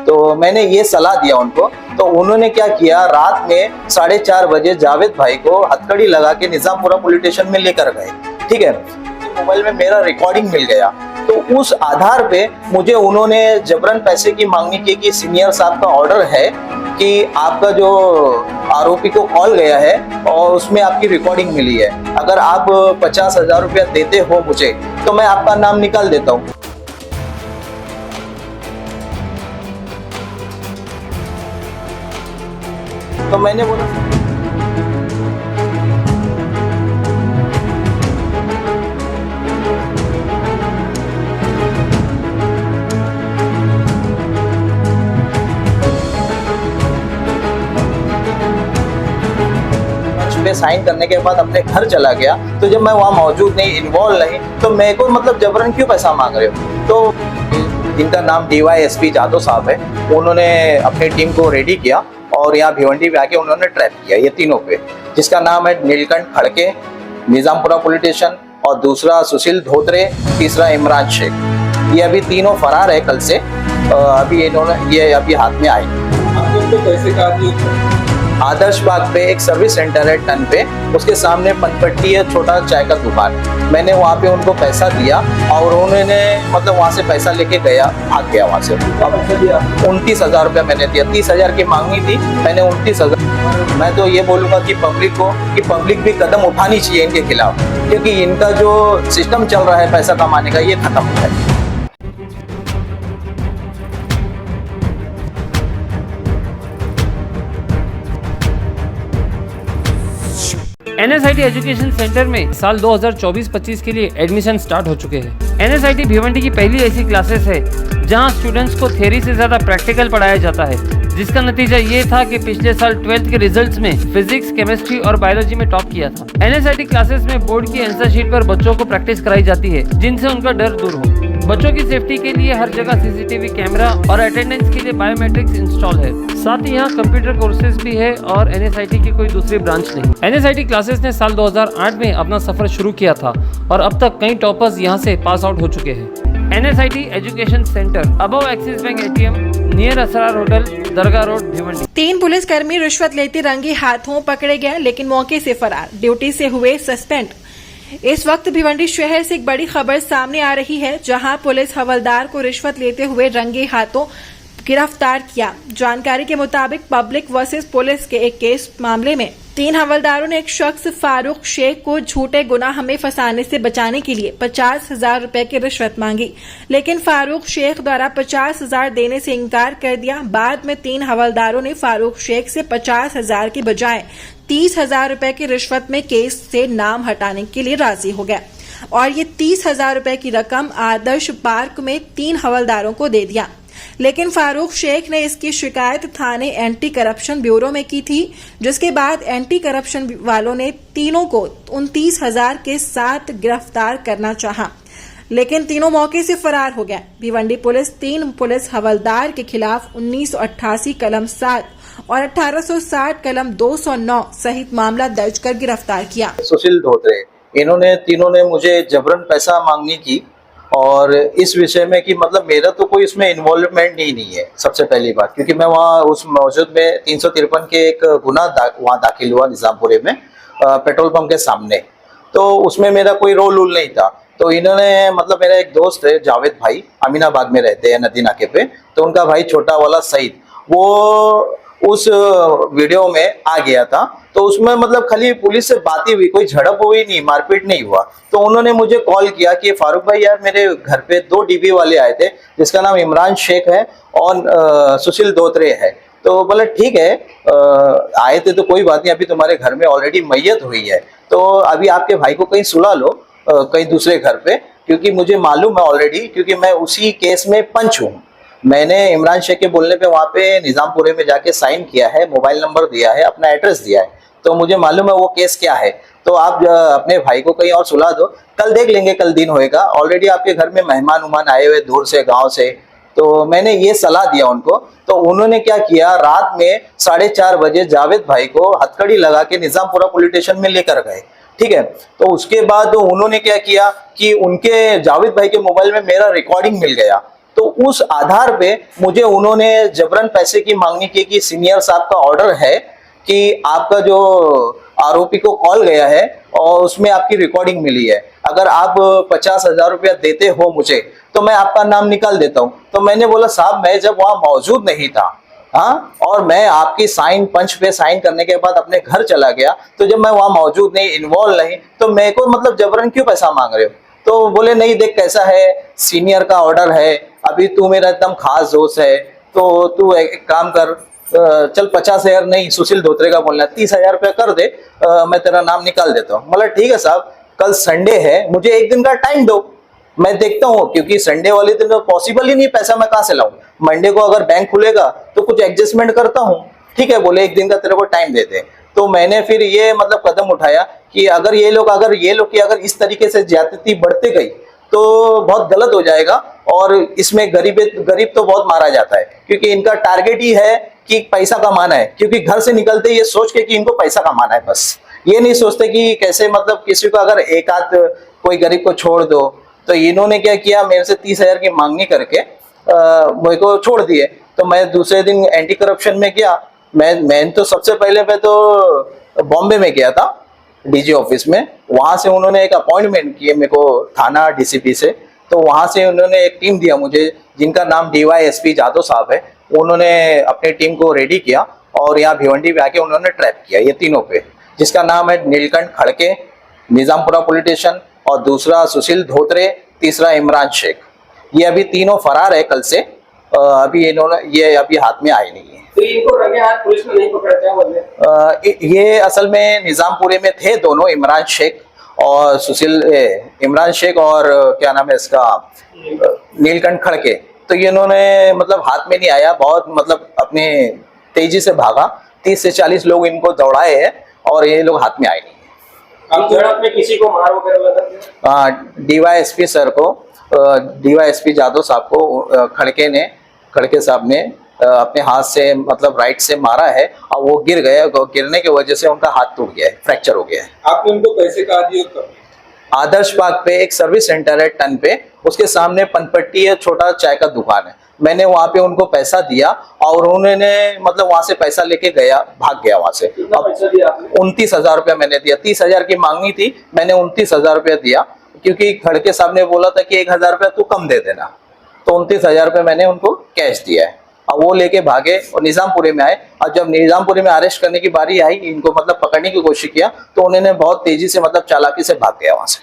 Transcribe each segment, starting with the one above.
तो मैंने ये सलाह दिया उनको, तो उन्होंने क्या किया, रात में 4:30 बजे जावेद भाई को हथकड़ी लगा के निजामपुरा पुलिस स्टेशन में लेकर गए। ठीक है, मोबाइल में मेरा रिकॉर्डिंग मिल गया, तो उस आधार पे मुझे उन्होंने जबरन पैसे की मांगनी की कि सीनियर साहब का ऑर्डर है कि आपका जो आरोपी को कॉल गया है और उसमें आपकी रिकॉर्डिंग मिली है, अगर आप 50,000 रुपया देते हो मुझे तो मैं आपका नाम निकाल देता हूँ। तो मैंने बोला पे साइन करने के बाद अपने घर चला गया। तो जब मैं वहाँ मौजूद नहीं, इन्वॉल्व नहीं, तो मेरे को मतलब जबरन क्यों पैसा मांग रहे हो। तो जिनका नाम DYSP जादव साहब है, उन्होंने अपनी टीम को रेडी किया और यहाँ भिवंडी में आके उन्होंने ट्रैप किया ये तीनों पे, जिसका नाम है नीलकंठ खड़के, निजामपुरा पुलिस स्टेशन, और दूसरा सुशील धोत्रे, तीसरा इमरान शेख। ये अभी तीनों फरार है कल से। अभी इन्होंने ये अभी हाथ में आए। आपको पैसे का दिए? आदर्श बाग पे एक सर्विस सेंटर है टन पे, उसके सामने पनपट्टी है, छोटा चाय का दुकान। मैंने वहाँ पे उनको पैसा दिया और उन्होंने मतलब वहाँ से पैसा लेके गया, भाग गया वहाँ से। 29,000 रुपया मैंने दिया, 30,000 की मांगनी थी, मैंने 29,000। मैं तो ये बोलूँगा कि पब्लिक को कि पब्लिक भी कदम उठानी चाहिए इनके खिलाफ, क्योंकि इनका जो सिस्टम चल रहा है पैसा कमाने का, ये खत्म हो जाए। NSIT एजुकेशन सेंटर में साल 2024-25 के लिए एडमिशन स्टार्ट हो चुके हैं। NSIT भिवंडी की पहली ऐसी क्लासेस है जहां स्टूडेंट्स को थ्योरी से ज्यादा प्रैक्टिकल पढ़ाया जाता है, जिसका नतीजा ये था कि पिछले साल 12th के रिजल्ट्स में फिजिक्स, केमिस्ट्री और बायोलॉजी में टॉप किया था। NSIT क्लासेस में बोर्ड की आंसर शीट पर बच्चों को प्रैक्टिस कराई जाती है, जिनसे उनका डर दूर हो। बच्चों की सेफ्टी के लिए हर जगह CCTV कैमरा और अटेंडेंस के लिए बायोमेट्रिक्स इंस्टॉल है। साथ ही यहाँ कंप्यूटर कोर्सेज भी है और NSIT की कोई दूसरी ब्रांच नहीं। NSIT क्लासेस ने साल 2008 में अपना सफर शुरू किया था और अब तक कई टॉपर्स यहाँ से पास आउट हो चुके हैं। NSIT education centre, above Axis bank ATM, near Asrar hotel, Dargah road, Bhiwandi. 3 पुलिसकर्मी रिश्वत लेते रंगे हाथों पकड़े गए, लेकिन मौके से फरार, ड्यूटी से हुए सस्पेंड। इस वक्त भिवंडी शहर से एक बड़ी खबर सामने आ रही है, जहां पुलिस हवलदार को रिश्वत लेते हुए रंगे हाथों गिरफ्तार किया। जानकारी के मुताबिक पब्लिक वर्सेस पुलिस के एक केस मामले में 3 हवलदारों ने एक शख्स फारूक शेख को झूठे गुनाह में फंसाने से बचाने के लिए 50,000 रुपए की रिश्वत मांगी, लेकिन फारूक शेख द्वारा 50,000 देने से इनकार कर दिया। बाद में 3 हवलदारों ने फारूक शेख से 50,000 की बजाय 30,000 रुपए की रिश्वत में केस से नाम हटाने के लिए राजी हो गया और ये 30,000 रुपए की रकम आदर्श पार्क में 3 हवलदारों को दे दिया। लेकिन फारूक शेख ने इसकी शिकायत थाने एंटी करप्शन ब्यूरो में की थी, जिसके बाद एंटी करप्शन वालों ने तीनों को 29,000 के साथ गिरफ्तार करना चाहा, लेकिन तीनों मौके से फरार हो गए। भिवंडी पुलिस 3 पुलिस हवलदार के खिलाफ 1988 कलम 7 और 1860 कलम 209 सहित मामला दर्ज कर गिरफ्तार किया। सुशील धोत्रे, इन्होंने तीनों ने मुझे जबरन पैसा मांगनी की और इस विषय में कि मतलब मेरा तो कोई इसमें इन्वॉल्वमेंट ही नहीं है, सबसे पहली बात, क्योंकि मैं वहाँ उस मौजूद में 353 के एक गुना वहाँ दाखिल हुआ निजामपुरे में पेट्रोल पंप के सामने, तो उसमें मेरा कोई रोल वूल नहीं था। तो इन्होंने मतलब मेरा एक दोस्त है जावेद भाई, अमीनाबाद में रहते हैं नदी नाके पे, तो उनका भाई छोटा वाला सईद, वो उस वीडियो में आ गया था। तो उसमें मतलब खाली पुलिस से बात ही हुई, कोई झड़प हुई नहीं, मारपीट नहीं हुआ। तो उन्होंने मुझे कॉल किया कि फारूक भाई यार मेरे घर पे 2 DB वाले आए थे, जिसका नाम इमरान शेख है और सुशील धोत्रे है। तो बोले ठीक है, आए थे तो कोई बात नहीं, अभी तुम्हारे घर में ऑलरेडी मैयत हुई है, तो अभी आपके भाई को कहीं सुला लो कहीं दूसरे घर पे, क्योंकि मुझे मालूम है ऑलरेडी, क्योंकि मैं उसी केस में पंच हूँ। मैंने इमरान शेख के बोलने पे वहाँ पे निजामपुरे में जाके साइन किया है, मोबाइल नंबर दिया है, अपना एड्रेस दिया है, तो मुझे मालूम है वो केस क्या है। तो आप अपने भाई को कहीं और सुला दो, कल देख लेंगे, कल दिन होएगा। ऑलरेडी आपके घर में मेहमान उमान आए हुए दूर से, गांव से। तो मैंने ये सलाह दिया उनको, तो उन्होंने क्या किया, रात में 4:30 बजे जावेद भाई को हथकड़ी लगा के निजामपुरा पुलिस स्टेशन में लेकर गए। ठीक है, तो उसके बाद उन्होंने क्या किया कि उनके जावेद भाई के मोबाइल में मेरा रिकॉर्डिंग मिल गया, तो उस आधार पे मुझे उन्होंने जबरन पैसे की मांगनी की कि सीनियर साहब का ऑर्डर है कि आपका जो आरोपी को कॉल गया है और उसमें आपकी रिकॉर्डिंग मिली है, अगर आप 50,000 रुपया देते हो मुझे तो मैं आपका नाम निकाल देता हूँ। तो मैंने बोला साहब मैं जब वहां मौजूद नहीं था, हाँ, और मैं आपकी साइन पंच पे साइन करने के बाद अपने घर चला गया, तो जब मैं वहां मौजूद नहीं, इन्वॉल्व नहीं, तो मेरे को मतलब जबरन क्यों पैसा मांग रहे हो? तो बोले नहीं देख कैसा है, सीनियर का ऑर्डर है, अभी तू मेरा एकदम खास दोस्त है, तो तू एक काम कर, चल 50,000 नहीं, सुशील धोत्रे का बोलना 30,000 रुपया कर दे, मैं तेरा नाम निकाल देता हूँ। मतलब ठीक है साहब, कल संडे है, मुझे एक दिन का टाइम दो, मैं देखता हूँ, क्योंकि संडे वाले दिन तो पॉसिबल ही नहीं, पैसा मैं कहाँ से लाऊं। मंडे को अगर बैंक खुलेगा तो कुछ एडजस्टमेंट करता हूँ। ठीक है, बोले एक दिन का तेरे को टाइम देते। तो मैंने फिर ये मतलब कदम उठाया कि अगर ये लोग की अगर इस तरीके से ज्यादती बढ़ते गई तो बहुत गलत हो जाएगा, और इसमें गरीब तो बहुत मारा जाता है, क्योंकि इनका टारगेट ही है कि पैसा कमाना है, क्योंकि घर से निकलते ये सोच के कि इनको पैसा कमाना है, बस ये नहीं सोचते कि कैसे मतलब किसी को अगर एक आध कोई गरीब को छोड़ दो। तो इन्होंने क्या किया, मेरे से 30,000 की मांगनी करके मेरे को छोड़ दिए। तो मैं दूसरे दिन एंटी करप्शन में गया, मैं तो सबसे पहले मैं तो बॉम्बे में गया था डीजी ऑफिस में, वहां से उन्होंने एक अपॉइंटमेंट किए मेरे को थाना डीसीपी से। तो वहां से उन्होंने एक टीम दिया मुझे, जिनका नाम DYSP जादव साहब है, उन्होंने अपनी टीम को रेडी किया और यहाँ भिवंडी पे आके उन्होंने ट्रैप किया ये तीनों पे, जिसका नाम है नीलकंठ खड़के, निजामपुरा पुलिस स्टेशन, और दूसरा सुशील धोत्रे, तीसरा इमरान शेख। ये अभी तीनों फरार है कल से, अभी ये अभी हाथ में आए नहीं है। तो इनको रंगे हाथ पुलिस में नहीं पकड़ते हैं बोले? ये असल में निजामपुरे में थे दोनों, इमरान शेख और इमरान शेख और क्या नाम है इसका, नीलकंठ खड़के। तो ये इन्होंने मतलब हाथ में नहीं आया, बहुत मतलब अपने तेजी से भागा, 30 से 40 लोग इनको दौड़ाए हैं और ये लोग हाथ में आए नहीं। आप झड़प में किसी को मार वगैरह लगा? DYSP सर को, DYSP जादव साहब को खड़के साहब ने अपने हाथ से मतलब राइट से मारा है, और वो गिर गए, गिरने की वजह से उनका हाथ टूट गया है, फ्रैक्चर हो गया है। आपने उनको पैसे कहा दिए कब? आदर्श बाग पे एक सर्विस सेंटर है टन पे, उसके सामने पनपट्टी है, छोटा चाय का दुकान है, मैंने वहां पे उनको पैसा दिया और उन्होंने मतलब वहां से पैसा लेके भाग गया वहां से। कितना पैसा दिया आपने? 29,000 रुपया मैंने दिया, 30,000 की मांगनी थी, मैंने 29,000 रुपया दिया, क्योंकि खड़के साहब ने बोला था कि 1,000 रुपया तू कम दे देना। तो 29,000 रुपया मैंने उनको कैश दिया है, और वो लेके भागे और निजामपुरे में आए। और जब निजामपुरे में अरेस्ट करने की बारी आई, इनको मतलब पकड़ने की कोशिश किया, तो उन्होंने बहुत तेजी से मतलब चालाकी से भाग गया वहां से।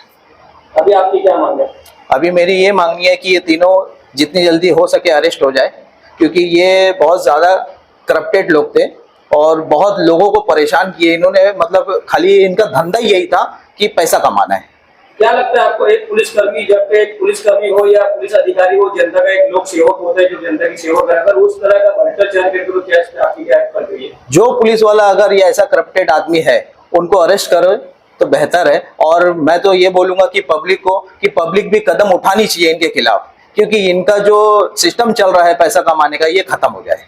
अभी आपकी क्या मांग है? अभी मेरी ये मांगनी है कि ये तीनों जितनी जल्दी हो सके अरेस्ट हो जाए, क्योंकि ये बहुत ज़्यादा करप्टेड लोग थे और बहुत लोगों को परेशान किए इन्होंने, मतलब खाली इनका धंधा ही यही था कि पैसा कमाना है। क्या लगता है आपको, एक पुलिसकर्मी जब एक पुलिसकर्मी हो या पुलिस अधिकारी हो, जनता का एक लोक सेवक होता है जो जनता की सेवा करे, अगर उस तरह का भ्रष्टाचार करके तो क्या इस पे आपकी क्या कर रही है? जो पुलिस वाला अगर ये ऐसा करप्टेड आदमी है, उनको अरेस्ट करो तो बेहतर है। और मैं तो ये बोलूंगा कि पब्लिक भी कदम उठानी चाहिए इनके खिलाफ, क्योंकि इनका जो सिस्टम चल रहा है पैसा कमाने का, ये खत्म हो जाए।